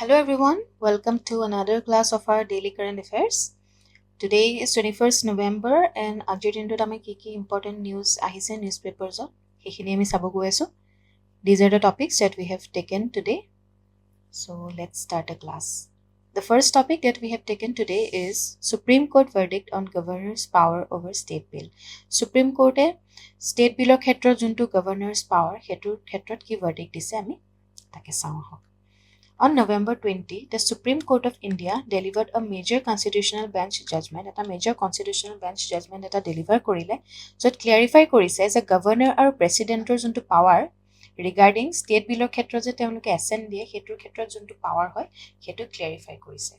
Hello everyone, welcome to another class of our daily current affairs. Today is 21st November and আজিৰ দিনটোত আমি কি important news আহিছে newspapers-ত সেইখিনি আমি চাব গৈ আছো. These are the topics that we have taken today. So let's start a class. The first topic that we have taken today is Supreme Court verdict on governor's power over state bill. Supreme Court state bill ক্ষেত্ৰত যোনটো governor's power হেতুৰ ক্ষেত্ৰত কি verdict দিছে আমি তাকে চাওঁ আহক. On November 20, the Supreme Court of India delivered a major constitutional bench judgment. Eta major constitutional bench judgment eta deliver korile. So it clarify korise as a governor or president junto power regarding state bill khetrot je temloke assent die hetur khetrot junto power hoy hetu clarify korise.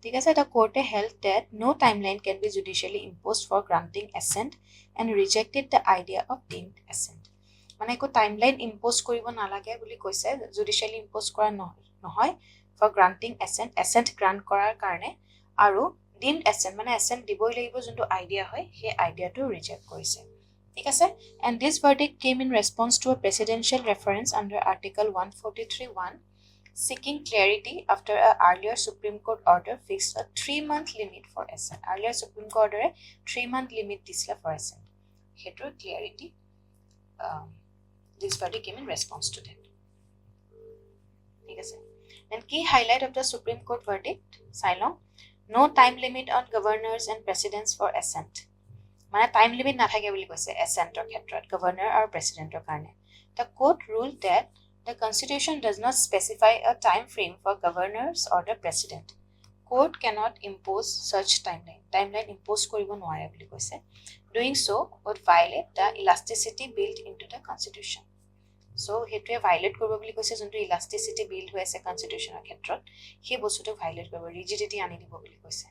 ঠিক আছে the court held that no timeline can be judicially imposed for granting assent and rejected the idea of deemed assent. মানে একো timeline impose কৰিব নালাগে বুলি কৈছে judicially impose কৰা নহয় ফৰ গ্ৰান্টিং এসেন্ট গ্ৰান্ট কৰাৰ কাৰণে আৰু ডিমড এসেন্ট মানে এসেন্ট দিবই লাগিব যোনটো আইডিয়া হয় সেই আইডিয়াটো ৰিজেক্ট কৰিছে ঠিক আছে and this verdict came in response to a presidential reference under article 143(1) seeking clarity after a earlier Supreme Court order fixed a 3-month limit for assent. Earlier Supreme Court order 3-month limit disla for assent. Hetu clarity this verdict came in response to that. ঠিক আছে then key highlight of the Supreme Court verdict Cyclone no time limit on governors and presidents for assent. মানে time limit নাথাকে বুলি কৈছে assentৰ ক্ষেত্ৰত governor আৰু presidentৰ কাৰণে. The court ruled that the constitution does not specify a time frame for governors or the president. Court cannot impose such timeline impose কৰিব নোৱাৰে বুলি কৈছে. Doing so would violate the elasticity built into the constitution. So হেতুৱে violate কৰিব বুলি কৈছে যোনটো elasticity build হৈ আছে কনস্টিটিউশনৰ ক্ষেত্ৰত সেই বস্তুটো ভাইলেট কৰিব ৰিজিডিটি আনি দিব বুলি কৈছে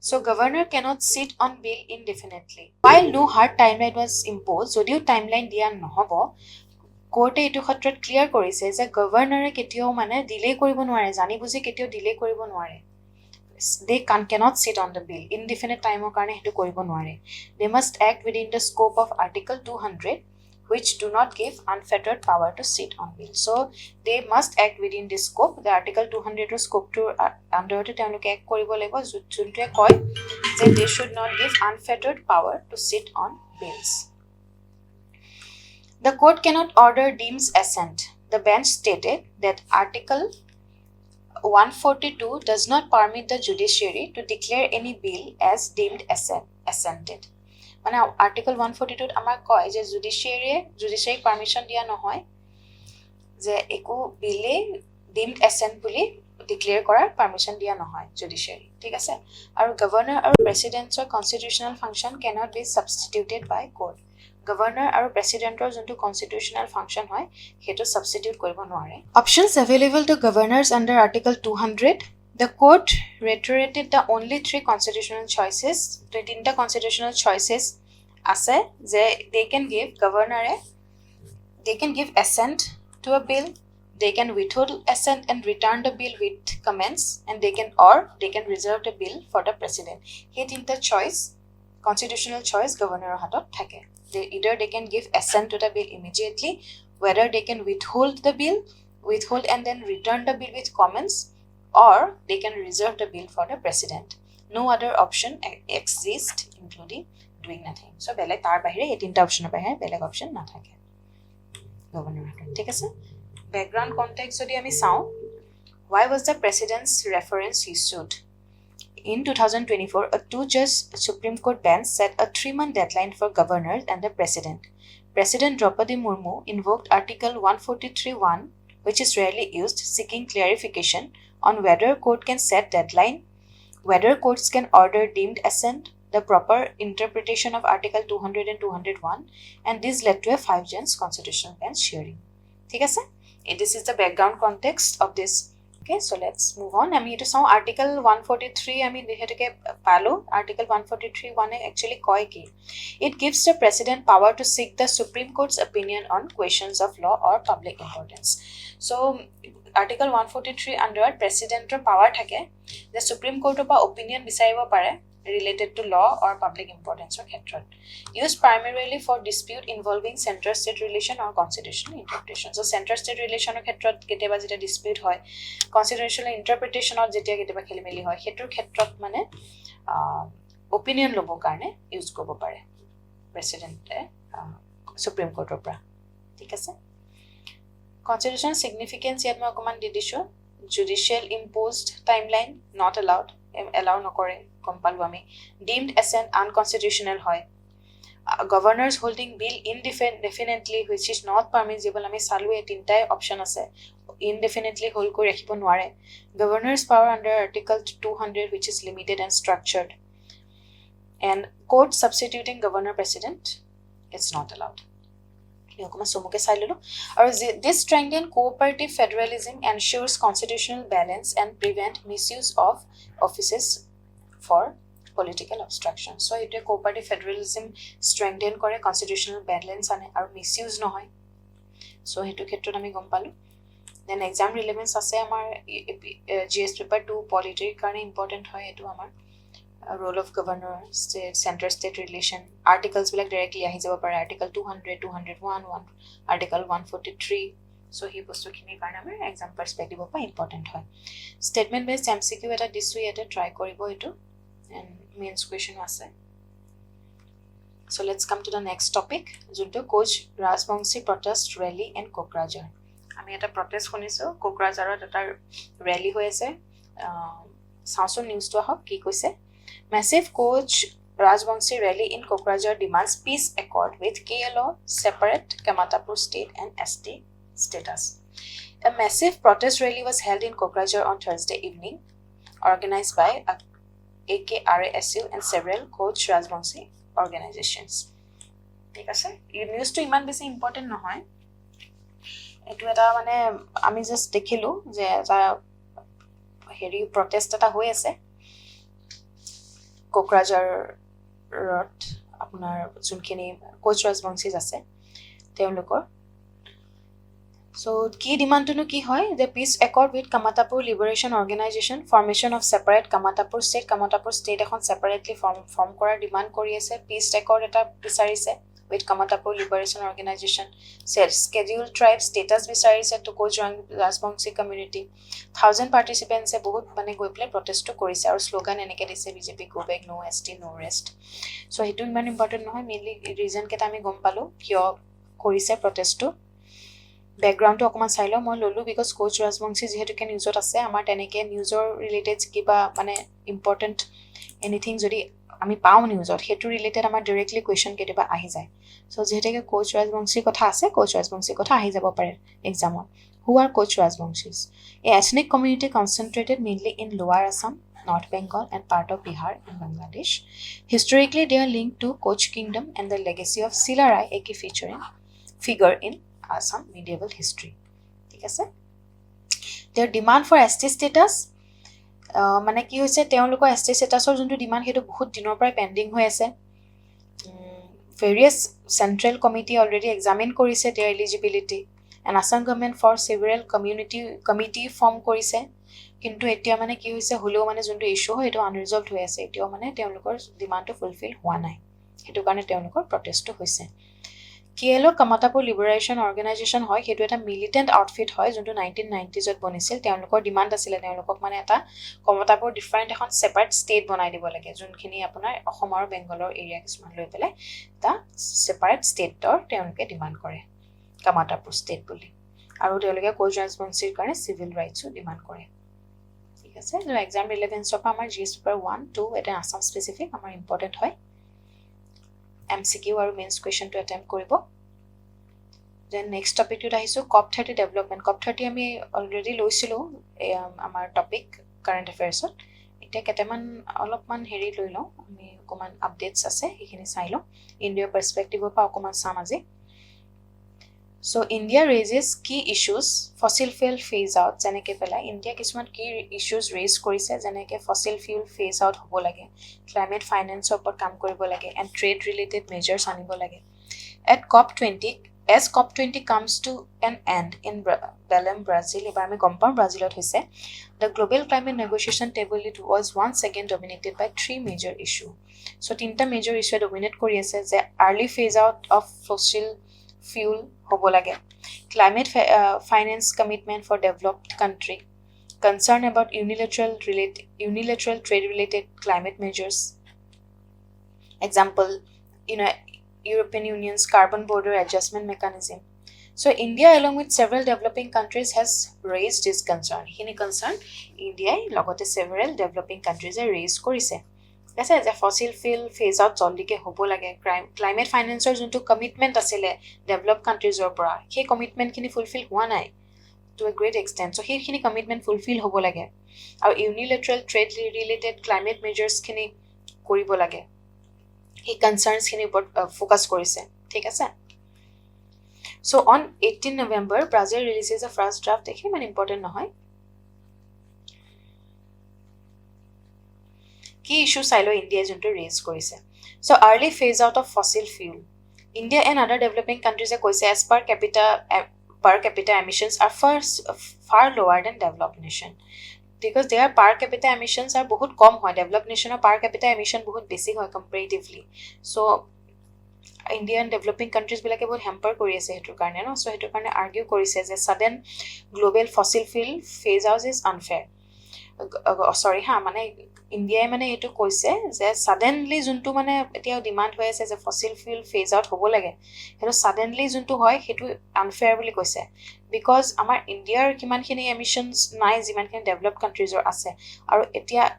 So governor cannot sit on bill indefinitely while no hard timeline was imposed যদিও টাইমলাইন দিয়া নহব কোৰ্টে এটো ক্ষেত্ৰত ক্লিয়াৰ কৰিছে যে গভৰ্ণৰে কেতিয়াও মানে ডিলে কৰিব নোৱাৰে জানি বুজি কেতিয়াও ডিলে কৰিব নোৱাৰে they cannot sit on the bill indefinite time কাৰণে হেতু কৰিব নোৱাৰে they must act within the scope of article 200 which do not give unfettered power to sit on bill. So they must act within this scope. The article 200 scope to under the temloke act koribo laibo junte koy that they should not give unfettered power to sit on bills. The court cannot order deems assent. The bench stated that article 142 does not permit the judiciary to declare any bill as deemed assented. মানে article 142 আমাৰ কয় যে জুডিশিয়াৰী permission দিয়া নহয় যে একো বিলে deemed এসেন্ট বুলি ডিক্লেয়াৰ কৰাৰ পাৰমিশন দিয়া নহয় জুডিশিয়াৰী ঠিক আছে আৰু গভৰ্ণৰ আৰু প্ৰেসিডেন্টৰ constitutional function cannot be substituted by court governor আৰু প্ৰেসিডেন্টৰ যোনটো কনস্টিটিউশনাল ফাংচন হয় হেতু সাবস্টিটিউট কৰিব নোৱাৰে options available to governors under article 200 The court reiterated the only 3 constitutional choices. The tinta constitutional choices ase je they can give governor they can give assent to a bill, they can withhold assent and return the bill with comments and they can reserve the bill for the president. He tinta choice constitutional choice governor hatot thake. Either they can give assent to the bill immediately, whether they can withhold and then return the bill with comments or they can reserve the bill for the president. No other option exists including doing nothing. So বেলেগ তাৰ বাহিৰে এই তিনটা অপচনৰ বাহিৰে বেলেগ option নাথাকে governor ঠিক আছে ব্যাকগ্ৰাউণ্ড কনটেক্সট যদি আমি চাওঁ why was the president's reference issued in 2024 a 2-judge Supreme Court bench set a 3-month deadline for governors and the President Draupadi Murmu invoked article 143(1) which is rarely used seeking clarification on whether court can set deadline, whether courts can order deemed assent, the proper interpretation of article 200 and 201, and this led to a 5-judge constitutional bench hearing. ঠিক আছে this is the background context of this. Okay, so let's move on. আমি এটো চাও article 143 আমি হেতুকে পালো article 143(1) actually কয় কি it gives the president power to seek the Supreme Court's opinion on questions of law or public importance. So article 143 under presidentৰ power থাকে the Supreme Court of opinion বিচাৰিব পাৰে related to law or public importance or ক্ষেত্ৰত used primarily for dispute involving center state relation or constitutional interpretation so center state relation or ক্ষেত্ৰত কেতিয়াবা যেটা dispute হয় constitutional interpretation or যেতিয়া কেতিয়াবা খেলিমেলি হয় হেতুৰ ক্ষেত্ৰত মানে opinion লবৰ কাৰণে ইউজ কৰিব পাৰে প্ৰেসিডেন্টে সুপ্ৰিম কোৰ্টৰ পৰা ঠিক আছে constitutional significance ইয়াত মই অকমান দি দিছো judicial imposed timeline not allowed allow নকৰে কম্পালু আমি deemed as an unconstitutional হয় governors holding bill indefinitely which is not permissible আমি চালুৱে তিনটাই অপচন আছে indefinitely hold কৰি ৰাখিব নোৱাৰে governors power under article 200 which is limited and structured and court substituting governor president it's not allowed Yokuma somuke sailulu or this strengthen cooperative federalism ensures constitutional balance and prevent misuse of offices for political obstruction so it cooperative federalism strengthen kore constitutional balance and or misuse no hoy so hetu khetrot ami gom palu then exam relevance ase amar gs paper 2 polity karone important hoy etu amar role of governor state center state relation articles will directly ahi jaba pare article 200 201 article 143 so he posto khini karone amar exam perspective pa important hoy statement based mcq eta disu eta try koribo etu and mains question ase so let's come to the next topic junto Koch Rajbongshi protest rally and Koch আমি এটা protest শুনিছো Koch Rajbongshi এটা rally হৈ আছে সাউসো news তো হক কি কৈছে Massive Koch Rajbongshi rally in Koch demands peace accord with KLO, separate Kamatapur state and ST status. A massive protest rally was held in Koch on Thursday evening, organized by AKRASU and several Koch Rajbongshi organizations. ঠিক আছে এই নিউজটো ইমান বেছি important নহয় এটো এটা মানে আমি জাস্ট দেখিলো যে এটা হেৰি প্ৰটেষ্ট এটা হৈ আছে কোকৰাঝাৰত আপোনাৰ যোনখিনি কোচ ৰাজবংশীজ আছে তেওঁলোকৰ so কি ডিমান্ডটো কি হয় the peace accord with Kamatapur liberation organization formation of separate Kamatapur state এখন separately form কৰাৰ ডিমান্ড কৰি আছে peace accord এটা বিচাৰিছে with Kamatapur liberation organization scheduled tribe status বিচাৰিছে to Koch Rajbongshi community 1000 participants e bahut mane goi play protest কৰিছে আৰু slogan এনেকে দিছে BJP go back no ST no rest so hetu ইমান important নহয় mainly reason কেটা আমি গম পালো কিয় কৰিছে protest to background to অকমান চাইলো মই ললো because Koch Rajbongshi যেহেতু কে নিউজত আছে আমাৰ তেনেকে নিউজৰ ৰিলেটেড কিবা মানে important anything যদি আমি পাও নিউজত হেতু ৰিলেটেড আমাৰ ডাইৰেক্টলি কোৱেশ্চন কেতিয়াবা আহি যায় সো যেহেতু Koch Rajbongshi কথা আছে Koch Rajbongshi কথা আহি যাব পাৰে এক্সামত who are Koch Rajbongshis a ethnic community concentrated mainly in lower Assam North Bengal and part of Bihar and Bangladesh historically they are linked to Koch kingdom and the legacy of Silarai a key figure in Assam medieval history ঠিক আছে their demand for ST status মানে কি হৈছে তেওঁলোকৰ ST statusৰ যোনটো demand হেতু বহুত দিনৰ পৰা পেন্ডিং হৈ আছে various central committee already examine কৰিছে their eligibility and Assam government for several committee form কৰিছে কিন্তু এতিয়া মানে কি হৈছে হলেও মানে যোনটো ইস্যু হয় এটো unresolved হৈ আছে এতিয়াও মানে তেওঁলোকৰ ডিমান্ডটো ফুলফিল হোৱা নাই হেতু কাৰণে তেওঁলোকৰ প্ৰটেষ্ট হৈছে KLO Kamatapur Liberation Organization হয় হেতু এটা militant outfit হয় যোনটো 1990s ত বনিছিল তেওঁলোকৰ ডিমান্ড আছিল তেওঁলোকক মানে এটা Kamatapur different এখন separate state বনাই দিব লাগে যোনখিনি আপোনাৰ অসম আৰু বেংগলৰ এৰিয়া কিছুমান লৈ পেলাই তা separate state ৰ তেওঁলোকে ডিমান্ড কৰে Kamatapur state বুলি আৰু তেওঁলোকে Koch Rajbongshir কাৰণে civil rights ও ডিমান্ড কৰে ঠিক আছে যে এক্সাম ৰিলেভেন্স অফ আমাৰ GS পেপাৰ 1 2 এটা আসাম স্পেসিফিক আমাৰ ইম্পৰ্টেন্ট হয় MCQ আৰু মেইনছ কোৱেশ্চন টু অ্যাটেম্প কৰিব then next topic to আহিছো COP30 development COP30 আমি অলৰেডি লৈছিলো আমাৰ টপিক কাৰেন্ট এফেয়াৰ্সত এটা কেটামান অলপমান হেৰি লৈ লওঁ আমি অকমান আপডেটস আছে এইখিনি চাই লওঁ ইন্ডিয়াৰ পাৰ্সপেক্টিভৰ পৰা অকমান চাম আজি So India raises key issues fossil fuel phase out যেনেকে পেলা India কিছুমান key issues raise কৰিছে যেনেকে fossil fuel phase out হ'ব লাগে climate finance ওপৰত কাম কৰিব লাগে and trade related measures আনিব লাগে at COP20 as COP20 comes to an end in Belém, Brazil, এবাৰ আমি গম পাম ব্ৰাজিলত হৈছে, the global climate negotiation table it was once again dominated by three major issue. So তিনিটা major issue dominate কৰি আছে যে early phase out of fossil fuel হ'ব লাগে, climate finance commitment for developed country, concern about unilateral trade related climate measures. Example, European Union's carbon border adjustment mechanism. So India along with several developing countries has raised this concern. Hini concern India logote several developing countries are raised korise. That's as a fossil fuel phase out jaldi ke hobo lage, climate financiers junto commitment asile developed countries or pora he commitment kini fulfill hua nai to a great extent. So here kini commitment fulfill hobo lage aru unilateral trade related climate measures kini koribo lage, he concerns kini focus korise, thik ase. So on 18 November Brazil releases a first draft, dekhi man important nohoy ki issue sailo India junto raise korise. So early phase out of fossil fuel, India and other developing countries koise as per capita emissions are far lower than developed nation, because their per capita emissions are bahut kom hoy, developed nation per capita emission bahut besi hoy comparatively. So Indian developing countries bilake bahut hamper kori ase hetu karone no. So hetu karone argue korise je sudden global fossil fuel phase out is unfair. Sorry ha, mane India mane etu koise je suddenly juntu mane etia demand hoy ase je fossil fuel phase out hobo lage, hetu suddenly juntu hoy hetu unfair boli koise, because amar India'r kiman khini emissions nai jiman khini developed countries or ase, aru etia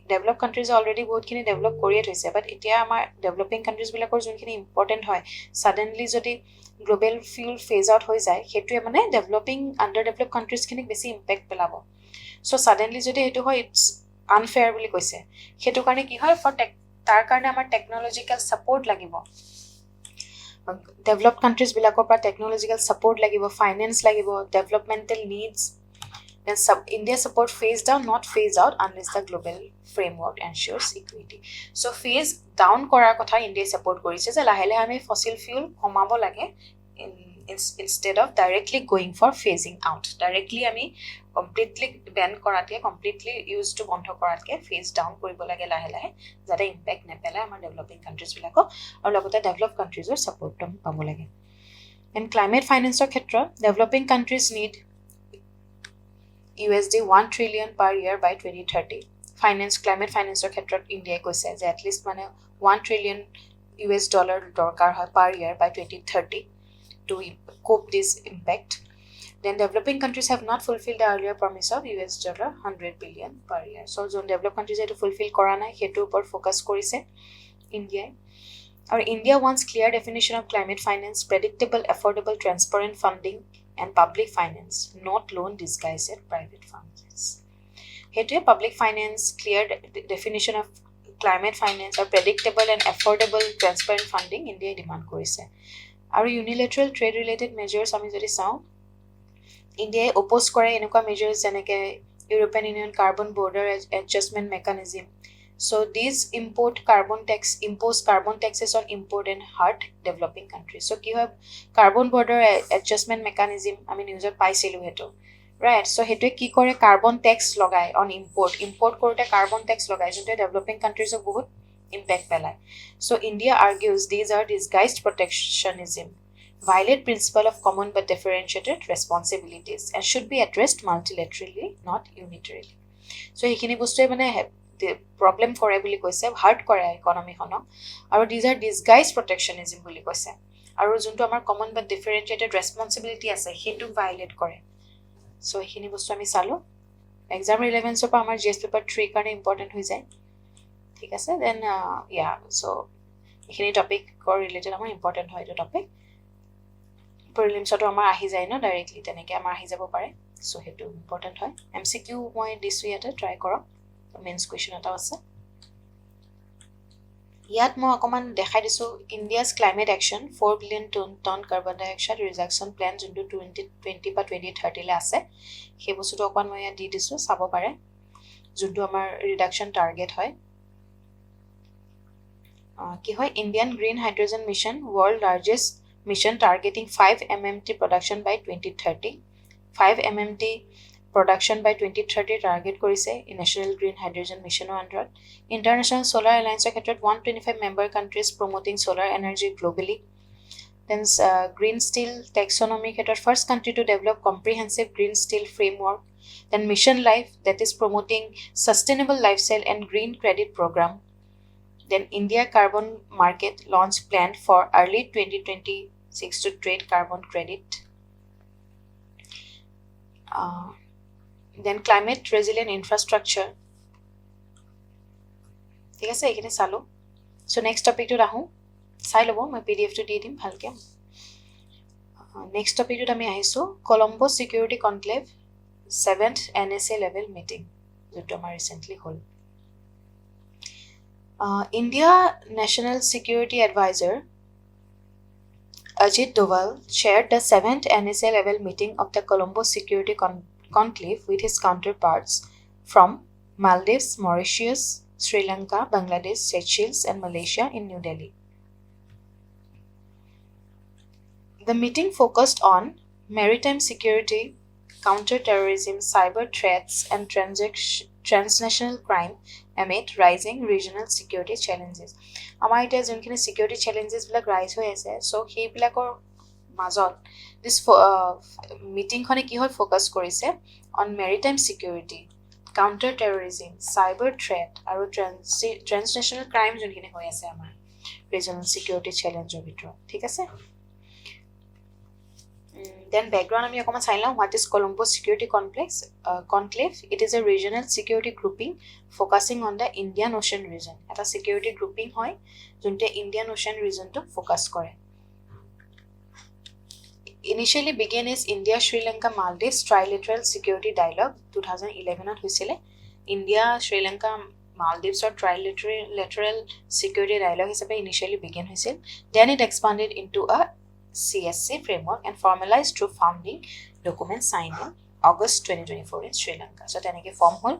developed countries already bahut khini develop koriye hoise, but etia amar developing countries bilakor jun khini important hoy suddenly jodi global fuel phase out hoy jay hetu mane developing underdeveloped countries khini besi impact pelabo. So suddenly jodi hetu hoy it's unfair boli koise, hetu karone ki hoy for tar karone amar technological support lagibo, developed countries bilakor pa technological support lagibo, finance lagibo, developmental needs. Then India support phase down, not phase out, unless the global framework ensures equity. So phase down korar kotha India support korise je lahe lahe ame fossil fuel komabo lage instead of directly going for phasing out. Directly ami completely ban korate, completely use to bondho korate phase down koribo lage lahe lahe jate impact nepela amar developing countries bilako aru logote developed countries or support pabo lage. In climate finance or khetra, developing countries need USD 1 trillion per year by 2030. Climate finance or khetra India koise je at least mane 1 trillion US dollar dorkar hoy per year by 2030 to cope this impact. Then developing countries have not fulfilled the earlier promise of $100 billion per year. So zone developed countries have to fulfill kora nai hetu upor focus korise India. Or India wants clear definition of climate finance, predictable, affordable, transparent funding and public finance, not loan disguised as private funds. Hetu public finance, clear definition of climate finance or predictable and affordable transparent funding India demand korise. Aru unilateral trade related measures ami jodi sao India oppose kore enukwa measures jeneke European Union carbon border adjustment mechanism. So these impose carbon taxes on import and hurt developing countries. So ki hoy carbon border adjustment mechanism I mean user paisilu hetu, right? So hetu ki kore carbon tax logai on import korote carbon tax logai jonte developing countries ok bahut impact pelai. So India argues these are disguised protectionism, violate principle of common but differentiated responsibilities and should be addressed multilaterally, not unilaterally. So hekini bostu mane the problem kore boli koise, hurt kore economy hono, aru these are disguised protectionism boli koise, aru junto amar common but differentiated responsibility ase hetu violate kore. So hekini bostu ami salo exam relevance pa amar GS paper 3 karone important hoi jay, thik ase. Then yeah, so hekini topic core related amar important hoy to topic prelims to amar ahi jay no directly teneke amar ahi jabo pare. So hetu important hoy. MCQ moi disu yate try koro, mains question এটা আছে ইয়াত মই অকমান দেখাই দিছো India's climate action 4 billion ton carbon dioxide reduction plan যোনটো 2020 বা 2030 লে আছে সেই বস্তুটো অকমান মই ইয়াত দি দিছো চাব পাৰে যোনটো আমাৰ ৰিডাকশ্যন টাৰ্গেট হয় কি হয় Indian green hydrogen mission world largest mission targeting 5 MMT production by 2030. 5 MMT production by 2030 target korise National Green Hydrogen Mission under International Solar Alliance ক্ষেত্ৰত 125 member countries promoting solar energy globally. Then green steel taxonomy ক্ষেত্ৰত first country to develop comprehensive green steel framework. Then Mission Life, that is promoting sustainable lifestyle and green credit program. Then India carbon market launch planned for early 2026 to trade carbon credit. Then climate resilient infrastructure. ঠিক আছে এইখিনি চালো so next টপিকটো ৰাহো চাই লব মই PDF টো দি দিম ভালকে নেক্সট টপিকটো আমি আহিছো Colombo Security Conclave 7th NSA level meeting যেটো আমাৰ recently hall India National Security Advisor Ajit Doval chaired the 7th NSA level meeting of the Colombo Security Conclave with his counterparts from Maldives, Mauritius, Sri Lanka, Bangladesh, Seychelles, and Malaysia in New Delhi. The meeting focused on maritime security, counter-terrorism, cyber threats, and transnational crime amid rising regional security challenges. Amar ite jonkhini security challenges bilak rise hoi ase so hei bilakor মাজত this meeting khone ki hol focus korise on maritime security, counter terrorism, cyber threat aru transnational crime jonkhini hoi ase amar regional security challenge or bitro thik ase then background ami okoma saila what is Colombo Security Conclave it is a regional security grouping focusing on the Indian Ocean region eta security grouping hoy jonte Indian Ocean region to focus kore initially began as India Sri Lanka Maldives trilateral security dialogue 2011 at hoisile India Sri Lanka Maldives or trilateral security dialogue hisabe initially began hoisil then it expanded into a CSE framework and formalized through founding document signed in August 2024 in Sri Lanka so teneke form hol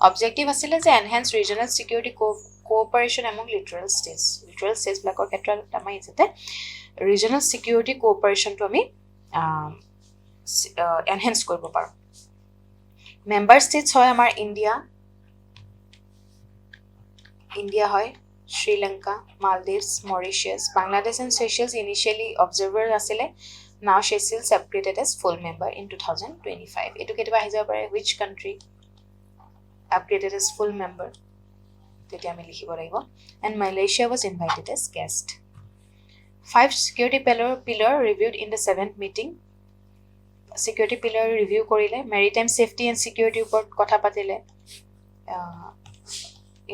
objective asile je enhance regional security cooperation among littoral states blakor khetra tamai jete regional security cooperation to ami enhance koribo paro member states hoy amar India hoy Sri Lanka Maldives Mauritius Bangladesh and Seychelles initially observer asile now Seychelles separated as full member in 2025 etu ketiba hi jaba pare which country upgraded as full member tete ami likhibo lagibo and Malaysia was invited as guest 5 security pillar reviewed in the 7th meeting security pillar review korile maritime safety and security upor kotha patile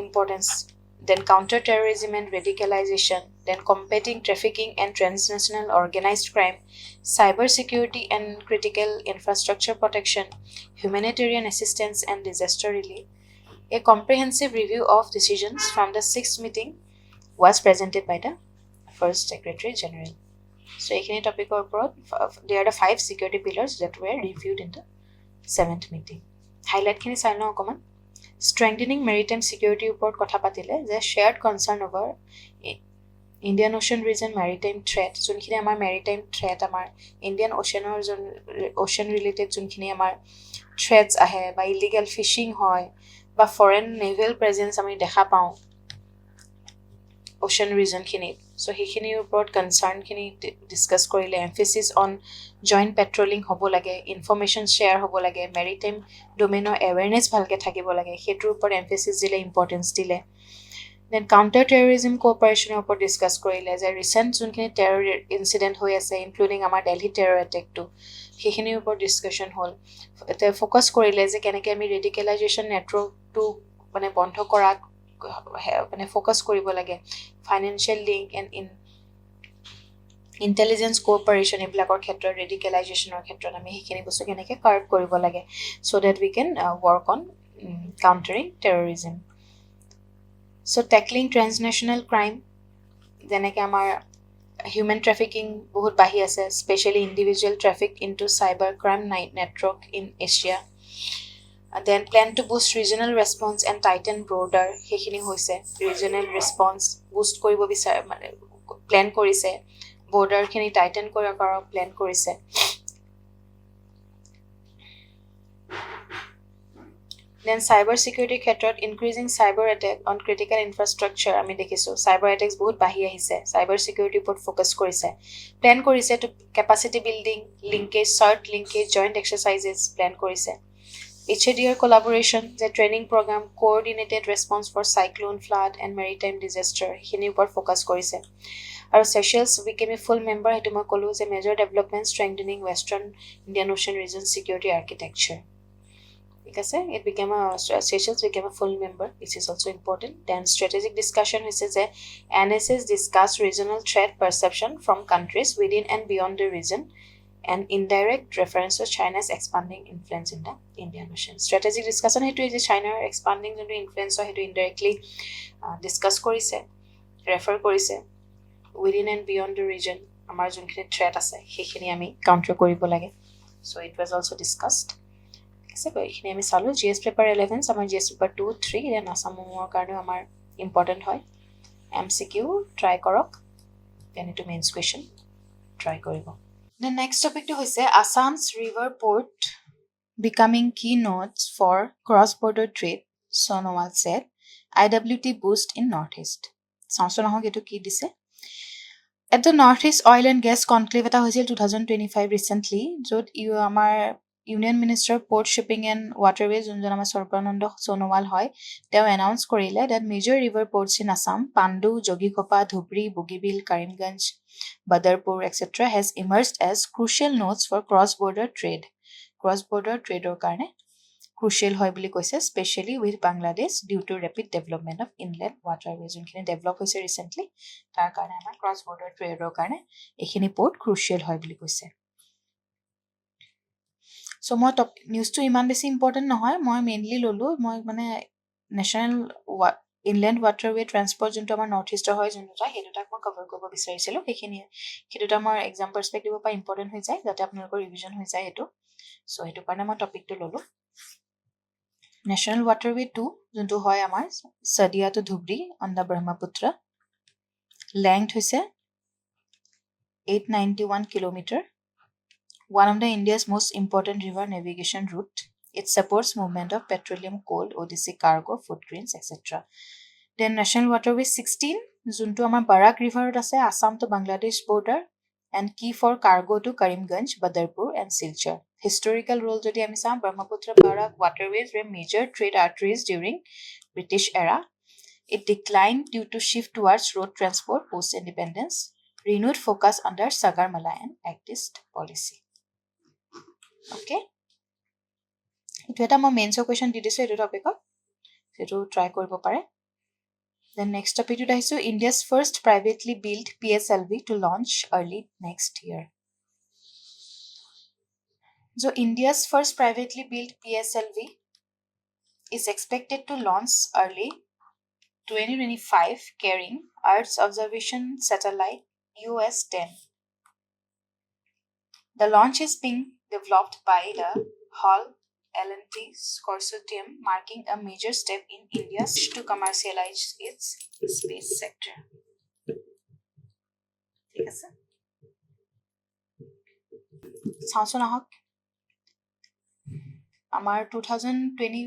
importance then counter terrorism and radicalization then combating trafficking and transnational organized crime cyber security and critical infrastructure protection humanitarian assistance and disaster relief a comprehensive review of decisions from the 6th meeting was presented by the First Secretary General. So, ekhini topic oporot there are the 5 security pillars that were reviewed in the 7th meeting. Highlight khini saino okoman. Strengthening maritime security oporot kotha patile je shared concern over Indian Ocean region maritime threat. Jonkhini amar maritime threat amar Indian ocean related jonkhini amar threats ahe ba illegal fishing hoy ba foreign naval presence ami dekha pau ocean region khini so hekhini upor concern khini discuss korile emphasis on joint patrolling hobo lage information share hobo lage maritime domain awareness bhalke thakibo lage hetur upor emphasis dile importance dile then counter terrorism cooperation upor discuss korile as a recent junkhini terror incident hoy ase including amar Delhi terror attack to hekhini upor discussion hol ete focus korile je keneke ami radicalization network to mane bondho kora মানে focus কৰিব লাগে financial link and intelligence কোঅপাৰেচন এবিলাকৰ ক্ষেত্ৰত ৰেডিকেলাইজেচনৰ ক্ষেত্ৰত আমি হেখিনি বস্তু কেনেকৈ curve কৰিব লাগে so that we can work on countering terrorism so tackling transnational crime যেনেকৈ আমাৰ হিউম্যান ট্ৰাফিকিং বহুত বাঢ়ি আছে specially individual traffic into cyber crime network in Asia then plan to boost regional response and tighten border hekhini hoise regional response boost koribo bisar mane plan korise বৰ্ডাৰখিনি tighten কৰাৰ plan কৰিছে Then cyber security ক্ষেত্ৰত increasing cyber attack on critical infrastructure আমি দেখিছো cyber attacks বহুত বাঢ়ি আহিছে cyber security ওপৰত ফোকাস কৰিছে প্ল্যান কৰিছে to capacity building linkage cert linkage joint exercises plan কৰিছে HADR collaboration the training program coordinated response for cyclone flood and maritime disaster খিনি ওপৰত ফোকাস কৰিছে আৰু Seychelles became a full member হেতু মই কলো যে major development strengthening western Indian Ocean region security architecture it became Seychelles became a full member, which is also important. Then strategic discussion is that NSS discussed regional threat perception from countries within and beyond the region and indirect reference to China's expanding influence in the Indian Ocean. Strategic discussion is China expanding into influence so indirectly discuss korise, refer korise within and beyond the region. Amar junkhini threat ase, hekhini ami counter koribo lage. So it was also discussed. এইখিনি আমি চালো GS paper 11 আমাৰ GS paper 2 3 N আসামৰ কাৰণে আমাৰ important হয় MCQ try কৰক then ইটো mains question try কৰিব দেন নেক্সট টপিকটো হৈছে Assam's river port becoming key nodes for cross-border trade, Sonowal said. IWT Boost in Northeast. Sonowal getu ki dise. At the Northeast Oil and Gas Conclave eta hoisil 2025 recently, jot amar Union Minister Port Shipping and Waterways Junjon amar Sarbananda Sonowal hoy teo announce korile that major river ports in Assam Pandu Jogikopa Dhubri Bogibil Karimganj Badarpur etc has emerged as crucial nodes for cross border trade or karne crucial hoy boli koise especially with Bangladesh due to rapid development of inland waterways junkhini develop hoise recently tar karne amar cross border trade or karne ekhini port crucial hoy boli koise So মই নিউজটো ইমান বেছি important নহয় মই mainly ললো মই মানে national inland ওয়াটাৰৱে transport যোনটো আমাৰ নৰ্থ ইষ্টৰ হয় যোনটা হেতুটাক মই কভাৰ কৰিব বিচাৰিছিলো সেইখিনি হেতুটা মোৰ এক্সাম পাৰ্সপেক্টিভৰ পৰা ইম্পৰ্টেন্ট হৈ যায় যাতে আপোনালোকৰ ৰিভিজন হৈ যায় হেতু সো হেতু কাৰণে মই টপিকটো ললো নেশনাল ওয়াটাৰৱে 2 যোনটো হয় আমাৰ Sadiya to Dhubri on the Brahmaputra length হৈছে 891 kilometre One of the India's most important river navigation route. It supports movement of petroleum, coal, ODC cargo, food grains, etc. Then National Waterway 16, junto amar Barak River ase Assam to Bangladesh border and key for cargo to Karimganj, Badarpur and Silchar. Historical role jodi ami sam Brahmaputra Barak waterways were major trade arteries during British era. It declined due to shift towards road transport post independence. Renewed focus under Sagarmala and Actist policy. Okay itu eta মই mains question দি দিছো এটো টপিকত সেটো try কৰিব পাৰে then next topic to আহিছো India's first privately built PSLV to launch early next year so India's first privately built PSLV is expected to launch early 2025 carrying Earth's observation satellite US-10 the launch is being developed by the Hall L&T consortium, marking a major step in India's push to commercialize its space sector. ঠিক আছে চাওঁচোন আহক আমাৰ 2020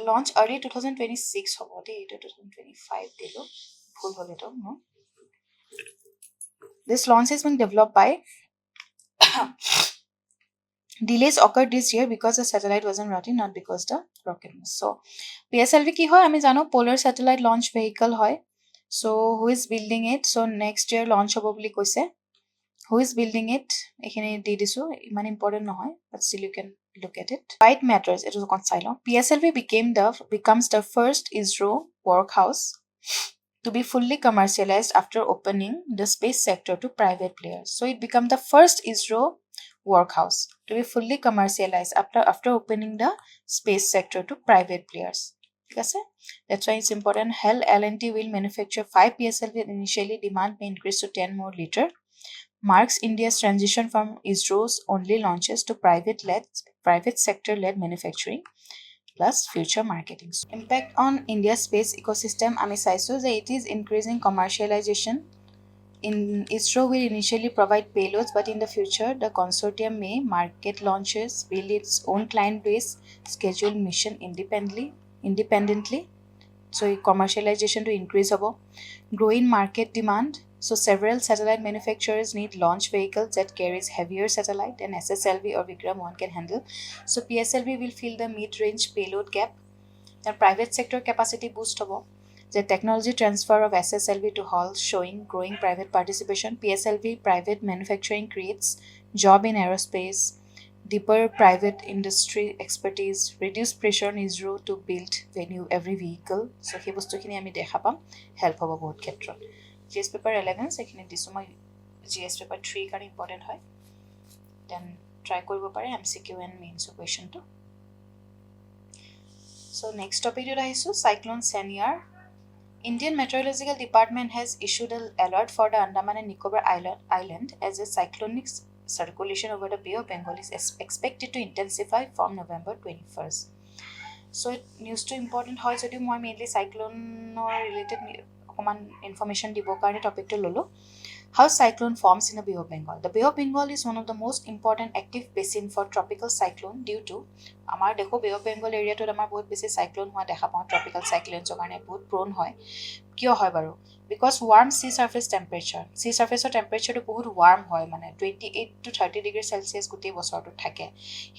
launch early 2026 হ'ব দেই এটা 2025 দিলো ভুল হ'ল এটা ন This launch is being developed by Delays occurred this year because the satellite wasn't ready, not because the rocket was. So, PSLV ki hoy? Ami jano polar satellite launch vehicle hoy. So, who is building it? So, next year launch hobo boli koise. Who is building it? Ekhine di disu. Iman important no hoy, but still you can look at it. Why it matters? It was a consilo. PSLV becomes the first ISRO workhouse to be fully commercialized after opening the space sector to private players. So, it became the first ISRO workhouse to be fully commercialized after opening the space sector to private players. That's why it's important. Hell L&T will manufacture 5 PSLV and initially demand may increase to 10 more later. Marks India's transition from ISRO's only launches to private sector-led manufacturing plus future marketing. Impact on India's space ecosystem. Ami saiso that it is increasing commercialization ISRO will initially provide payloads, but in the future, the consortium may market launches, build its own client base, schedule mission independently. So commercialization to increase about growing market demand. So several satellite manufacturers need launch vehicles that carries heavier satellite than SSLV or Vikram 1 can handle. So PSLV will fill the mid-range payload gap. Then private sector capacity boost about the technology transfer of SSLV to halls showing growing private participation. PSLV private manufacturing creates job in aerospace, deeper private industry expertise, reduce pressure on ISRO to build venue every vehicle. So সেই বস্তুখিনি আমি দেখা পাম, help হ'ব বহুত ক্ষেত্ৰত। GS paper 11 সেইখিনি দিছোঁ মই, GS পেপাৰ 3 কাৰণে ইম্পৰ্টেণ্ট হয়। দেন ট্ৰাই কৰিব পাৰে MCQ এণ্ড মেইনছ কুৱেশ্যনটো। So next topic আহিছোঁ Cyclone Senyar. Indian Meteorological Department has issued an alert for the Andaman and Nicobar Island as a cyclonic circulation over the Bay of Bengal is expected to intensify from November 21st. So news to important হয় যদিও মই mainly সাইক্লোনৰ related অকমান information দিবৰ কাৰণে টপিকটো ল'লোঁ। How cyclone forms in the Bay of Bengal. The Bay of Bengal is one of the most important active basin for tropical cyclone due to আমাৰ দেখো Bay of Bengal এৰিয়াটোত আমাৰ বহুত বেছি cyclone হোৱা দেখা পাওঁ, tropical cyclones কাৰণে বহুত prone হয়। কিয় হয় বাৰু? Because warm sea surface temperature. Sea surfaceৰ টেম্পাৰেচাৰটো বহুত warm হয়, মানে 28 to 30 ডিগ্ৰী চেলচিয়াছ গোটেই বছৰটোত থাকে।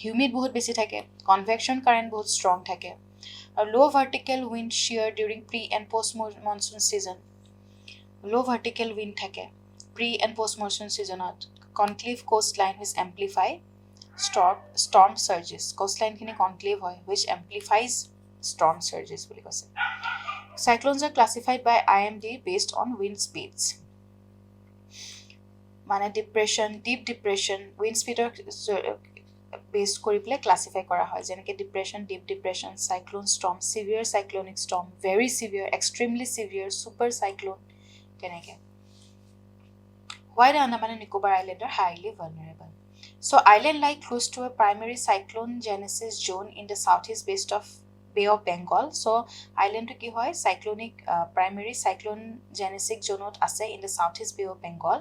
হিউমিড বহুত বেছি থাকে, কনভেকশ্যন কাৰেণ্ট বহুত ষ্ট্ৰং থাকে। আৰু low vertical wind shear during pre and post monsoon season. Low vertical wind থাকে pre and post monsoon seasonত। Conclave coastline which amplify storm surges. Coastline খিনি conclave হয় which amplifies storm surges বুলি কৈছে। Cyclones are classified by IMD based on wind speeds. মানে depression, deep depression, wind speeder based কৰি পেলাই classify কৰা হয়, যেনেকৈ depression, deep depression, cyclone storm, severe cyclonic storm, very severe, extremely severe, super cyclone, তেনেকৈ। Why the Andaman and Nicobar Islands are highly vulnerable. So island lie close to a primary cyclone genesis zone in the southeast base of Bay of Bengal. So island to ki hoy cyclonic primary cyclone genesis zone ase in the southeast Bay of Bengal,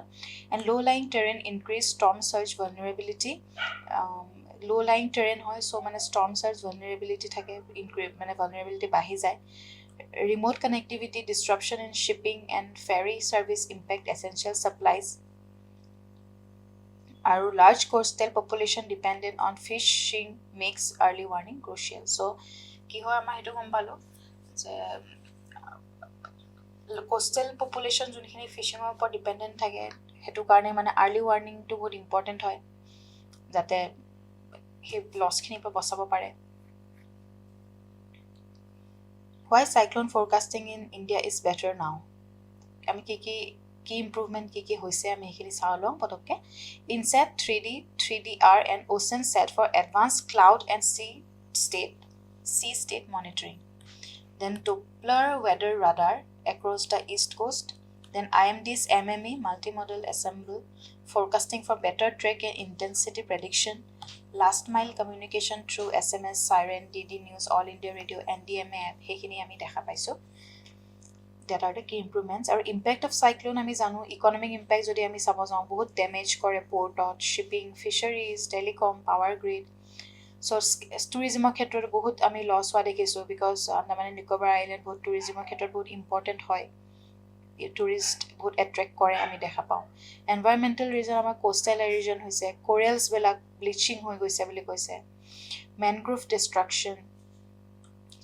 and low lying terrain increase storm surge vulnerability. Low lying terrain hoy so mane storm surge vulnerability thake, increase mane vulnerability bahi jay. Remote connectivity disruption in shipping and ferry service impact essential supplies. Our large coastal population dependent on fishing makes early warning crucial. So কি হয় আমাৰ সেইটো গম পালো যে coastal population যোনখিনি ফিচিঙৰ ওপৰত dependent থাকে সেইটো কাৰণে মানে আৰ্লি ৱাৰ্ণিংটো বহুত ইম্পৰ্টেণ্ট হয় যাতে সেই লছখিনিৰ পৰা বচাব পাৰে। Why cyclone forecasting in India is better now? আমি কি improvement কি হৈছে আমি এইখিনি চাওঁ লওঁ পটককৈ। INSAT 3D, 3DR and OceanSat for advanced cloud and sea state monitoring. Then Doppler weather radar across the east coast. Then IMD's MME multimodal ensemble forecasting for better track and intensity prediction. Last mile communication through SMS, Siren, DD News, All India Radio, NDMA app. সেইখিনি আমি দেখা পাইছো। That are the key improvements. Our impact of cyclone আমি জানো, economic impact যদি আমি চাব যাওঁ বহুত ডেমেজ কৰে পোৰ্টত, shipping, fisheries, telecom, power grid. So tourismৰ ক্ষেত্ৰত বহুত আমি লছ হোৱা দেখিছোঁ because Andaman and Nicobar Island বহুত tourismৰ ক্ষেত্ৰত বহুত ইম্পৰ্টেণ্ট হয়, টুৰিষ্ট বহুত এট্ৰেক্ট কৰে আমি দেখা পাওঁ। এনভাইৰমেণ্টেল ৰিজন আমাৰ কোষ্টেল ৰিজন হৈছে, কোৰেলছবিলাক ব্লিচিং হৈ গৈছে বুলি কৈছে, mangrove destruction,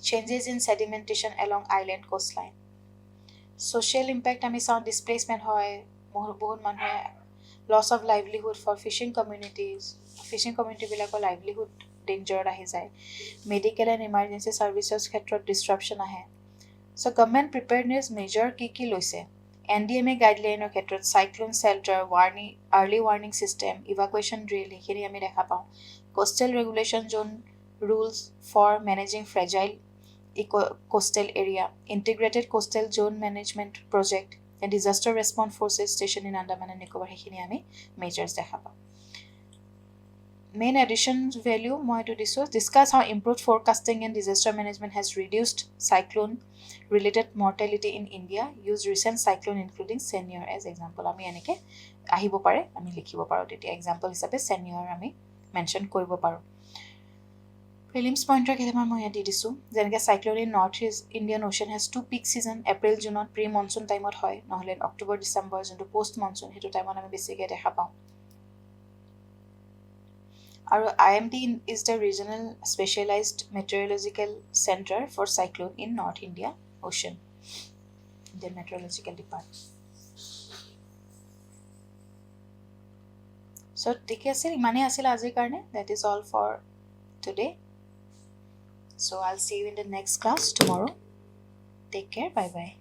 changes in sedimentation along island coastline. Social impact আমি চাওঁ, ডিছপ্লেচমেণ্ট হয়, বহুত মানুহে loss of livelihood for fishing কমিউনিটিবিলাকৰ লাইভলিহুড ডেঞ্জাৰত আহি যায়, মেডিকেল এণ্ড ইমাৰ্জেঞ্চি ছাৰ্ভিচেছ ক্ষেত্ৰত ডিছৰাপশ্যন আহে। চ' গভৰ্ণমেণ্ট প্ৰিপেয়াৰনেছ মেজৰ কি লৈছে? NDMA গাইডলাইনৰ ক্ষেত্ৰত cyclone shelter, early warning system, evacuation drill সেইখিনি আমি দেখা পাওঁ। Coastal regulation zone rules for managing fragile coastal area, integrated coastal zone management project, and disaster response forces station in Andaman and Nicobar সেইখিনি আমি measures দেখা পাওঁ। main addition value মই এইটো দিছোঁ discuss how improved forecasting and disaster management has reduced cyclone related mortality in India use recent cyclone including Senyar as example আমি এনেকে আহিব পাৰে আমি লিখিব পাৰো তেতিয়া example হিচাপে Senyar আমি mention কৰিব পাৰো prelims pointer কেইটামান মই ইয়াত দি দিছোঁ যেনেকে cyclone in North Indian Ocean has two peak season April June pre monsoon টাইমত হয় নহলে October December যোনটো post monsoon হেতু টাইমত আমি বেছিকৈ দেখা পাওঁ আৰু IMD is the regional specialized meteorological center for cyclone in North India Ocean the meteorological department so ঠিক আছে ইমানে আছিল আজিৰ কাৰণে that is all for today so I'll see you in the next class tomorrow take care bye bye